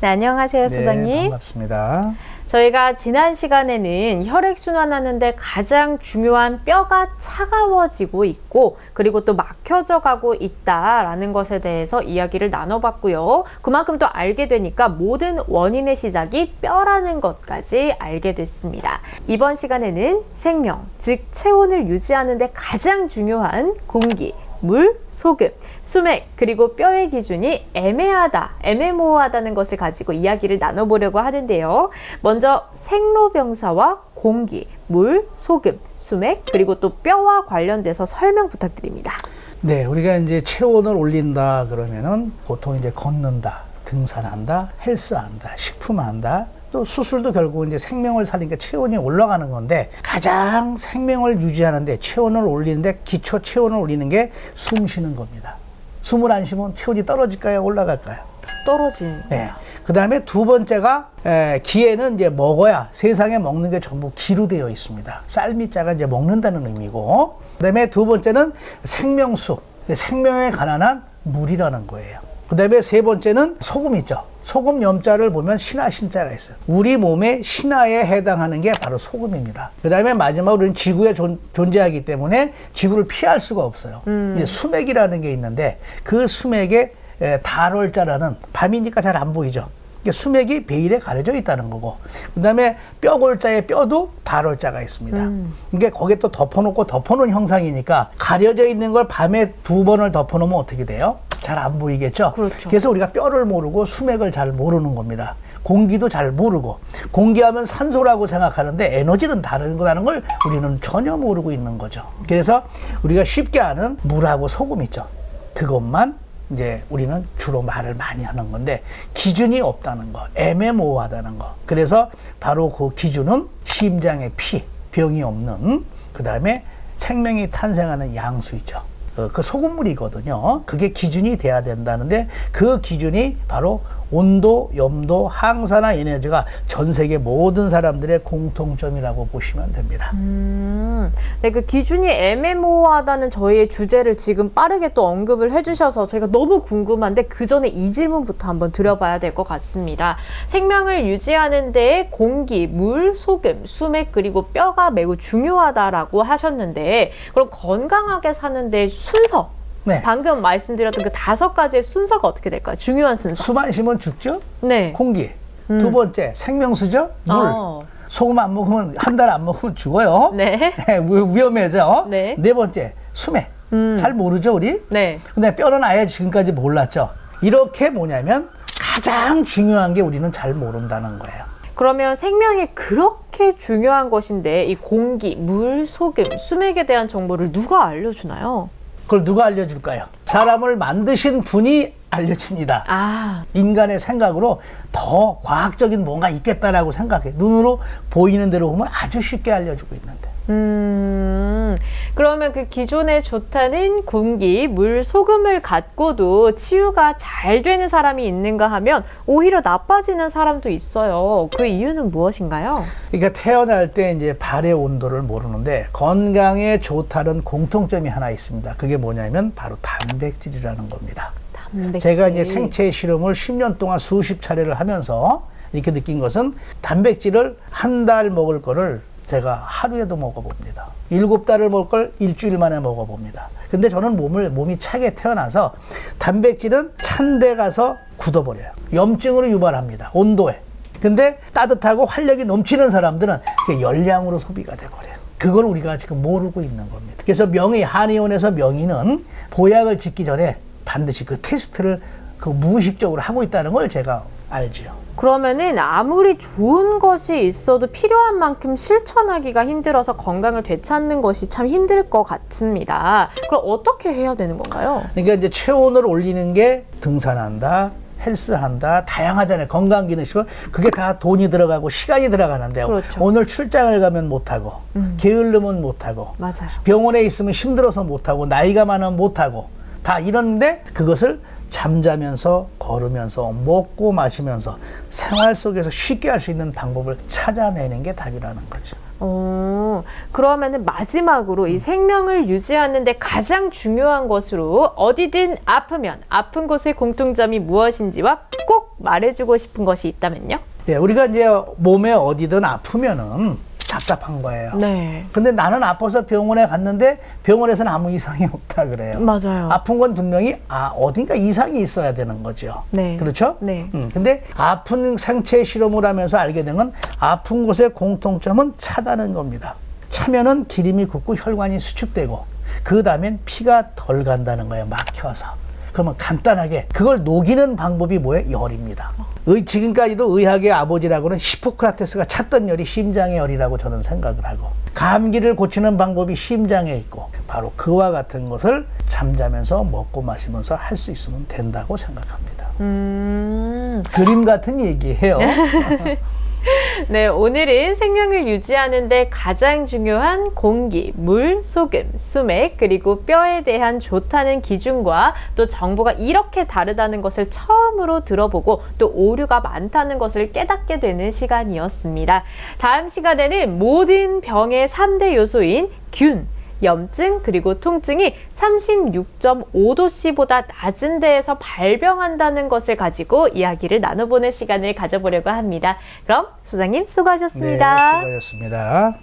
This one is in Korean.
네, 안녕하세요, 소장님. 네, 반갑습니다. 저희가 지난 시간에는 혈액순환하는데 가장 중요한 뼈가 차가워지고 있고 그리고 또 막혀져 가고 있다라는 것에 대해서 이야기를 나눠봤고요. 그만큼 또 알게 되니까 모든 원인의 시작이 뼈라는 것까지 알게 됐습니다. 이번 시간에는 생명, 즉 체온을 유지하는데 가장 중요한 공기, 물, 소금, 수맥, 그리고 뼈의 기준이 애매모호하다는 것을 가지고 이야기를 나눠보려고 하는데요. 먼저 생로병사와 공기, 물, 소금, 수맥, 그리고 또 뼈와 관련돼서 설명 부탁드립니다. 네, 우리가 이제 체온을 올린다 그러면은 보통 이제 걷는다, 등산한다, 헬스한다, 식품한다, 또 수술도 결국 이제 생명을 살리니까 체온이 올라가는 건데 가장 생명을 유지하는데 체온을 올리는데 기초 체온을 올리는 게 숨 쉬는 겁니다. 숨을 안 쉬면 체온이 떨어질까요? 올라갈까요? 떨어지는. 네. 그 다음에 두 번째가 기에는 이제 먹어야 세상에 먹는 게 전부 기로 되어 있습니다. 쌀미자가 이제 먹는다는 의미고, 그 다음에 두 번째는 생명수, 생명에 관한 물이라는 거예요. 그 다음에 세 번째는 소금 있죠. 소금 염자를 보면 신화 신자가 있어요. 우리 몸의 신화에 해당하는 게 바로 소금입니다. 그 다음에 마지막으로 우리는 지구에 존재하기 때문에 지구를 피할 수가 없어요. 이제 수맥이라는 게 있는데 그 수맥에 달월자라는, 밤이니까 잘 안 보이죠. 수맥이 베일에 가려져 있다는 거고, 그 다음에 뼈골자의 뼈도 달월자가 있습니다. 이게 거기에 또 덮어놓고 덮어놓은 형상이니까 가려져 있는 걸 밤에 2번을 덮어놓으면 어떻게 돼요? 잘 안 보이겠죠? 그렇죠. 그래서 우리가 뼈를 모르고 수맥을 잘 모르는 겁니다. 공기도 잘 모르고, 공기하면 산소라고 생각하는데 에너지는 다른 거라는 걸 우리는 전혀 모르고 있는 거죠. 그래서 우리가 쉽게 아는 물하고 소금 있죠. 그것만 이제 우리는 주로 말을 많이 하는 건데 기준이 없다는 거, 애매모호하다는 거. 그래서 바로 그 기준은 심장의 피, 병이 없는, 그 다음에 생명이 탄생하는 양수이죠. 그 소금물이거든요. 그게 기준이 돼야 된다는데 그 기준이 바로 온도, 염도, 항산화 에너지가 전 세계 모든 사람들의 공통점이라고 보시면 됩니다. 네, 그 기준이 애매모호하다는 저희의 주제를 지금 빠르게 또 언급을 해주셔서 저희가 너무 궁금한데 그 전에 이 질문부터 한번 드려봐야 될 것 같습니다. 생명을 유지하는 데 공기, 물, 소금, 수맥, 그리고 뼈가 매우 중요하다라고 하셨는데 그럼 건강하게 사는데 순서, 네. 방금 말씀드렸던 그 5가지의 순서가 어떻게 될까요? 중요한 순서. 숨 안 쉬면 죽죠? 네. 공기. 두 번째, 생명수죠? 물. 소금 안 먹으면, 한 달 안 먹으면 죽어요. 네. 위험해져. 네. 네 번째, 수맥. 잘 모르죠, 우리? 네. 근데 뼈는 아예 지금까지 몰랐죠. 이렇게 뭐냐면 가장 중요한 게 우리는 잘 모른다는 거예요. 그러면 생명이 그렇게 중요한 것인데 이 공기, 물, 소금, 수맥에 대한 정보를 누가 알려주나요? 그걸 누가 알려줄까요? 사람을 만드신 분이 알려줍니다. 인간의 생각으로 더 과학적인 뭔가 있겠다라고 생각해. 눈으로 보이는 대로 보면 아주 쉽게 알려주고 있는데. 그러면 그 기존에 좋다는 공기, 물, 소금을 갖고도 치유가 잘 되는 사람이 있는가 하면 오히려 나빠지는 사람도 있어요. 그 이유는 무엇인가요? 그러니까 태어날 때 이제 발의 온도를 모르는데 건강에 좋다는 공통점이 하나 있습니다. 그게 뭐냐면 바로 단백질이라는 겁니다. 단백질. 제가 이제 생체 실험을 10년 동안 수십 차례를 하면서 이렇게 느낀 것은 단백질을 한 달 먹을 거를 제가 하루에도 먹어봅니다. 7달을 먹을 걸 일주일 만에 먹어봅니다. 근데 저는 몸이 차게 태어나서 단백질은 찬 데 가서 굳어버려요. 염증으로 유발합니다. 온도에. 근데 따뜻하고 활력이 넘치는 사람들은 열량으로 소비가 돼버려요. 그걸 우리가 지금 모르고 있는 겁니다. 그래서 명의, 한의원에서 명의는 보약을 짓기 전에 반드시 그 테스트를 무의식적으로 하고 있다는 걸 제가 알지요. 그러면은 아무리 좋은 것이 있어도 필요한 만큼 실천하기가 힘들어서 건강을 되찾는 것이 참 힘들 것 같습니다. 그럼 어떻게 해야 되는 건가요? 그러니까 이제 체온을 올리는 게 등산한다, 헬스한다, 다양하잖아요. 건강기능식품. 그게 다 돈이 들어가고 시간이 들어가는데요. 그렇죠. 오늘 출장을 가면 못하고, 게으르면 못하고, 맞아요. 병원에 있으면 힘들어서 못하고, 나이가 많으면 못하고, 다 이런데 그것을 잠자면서, 걸으면서, 먹고 마시면서 생활 속에서 쉽게 할 수 있는 방법을 찾아내는 게 답이라는 거죠. 그러면은 마지막으로 이 생명을 유지하는 데 가장 중요한 것으로 어디든 아프면 아픈 곳의 공통점이 무엇인지와 꼭 말해주고 싶은 것이 있다면요? 예, 우리가 이제 몸에 어디든 아프면은 답답한 거예요. 네. 근데 나는 아파서 병원에 갔는데 병원에서는 아무 이상이 없다 그래요. 맞아요. 아픈 건 분명히 어딘가 이상이 있어야 되는 거죠. 네. 그렇죠? 네. 근데 아픈 생체 실험을 하면서 알게 된 건 아픈 곳의 공통점은 차다는 겁니다. 차면은 기름이 굳고 혈관이 수축되고 그 다음엔 피가 덜 간다는 거예요. 막혀서. 그러면 간단하게 그걸 녹이는 방법이 뭐예요? 열입니다. 지금까지도 의학의 아버지라고는 히포크라테스가 찾던 열이 심장의 열이라고 저는 생각을 하고, 감기를 고치는 방법이 심장에 있고 바로 그와 같은 것을 잠자면서 먹고 마시면서 할 수 있으면 된다고 생각합니다. 그림 같은 얘기예요. 네, 오늘은 생명을 유지하는 데 가장 중요한 공기, 물, 소금, 수맥, 그리고 뼈에 대한 좋다는 기준과 또 정보가 이렇게 다르다는 것을 처음으로 들어보고 또 오류가 많다는 것을 깨닫게 되는 시간이었습니다. 다음 시간에는 모든 병의 3대 요소인 균, 염증 그리고 통증이 36.5도씨보다 낮은 데에서 발병한다는 것을 가지고 이야기를 나눠보는 시간을 가져보려고 합니다. 그럼 소장님 수고하셨습니다. 네, 수고하셨습니다.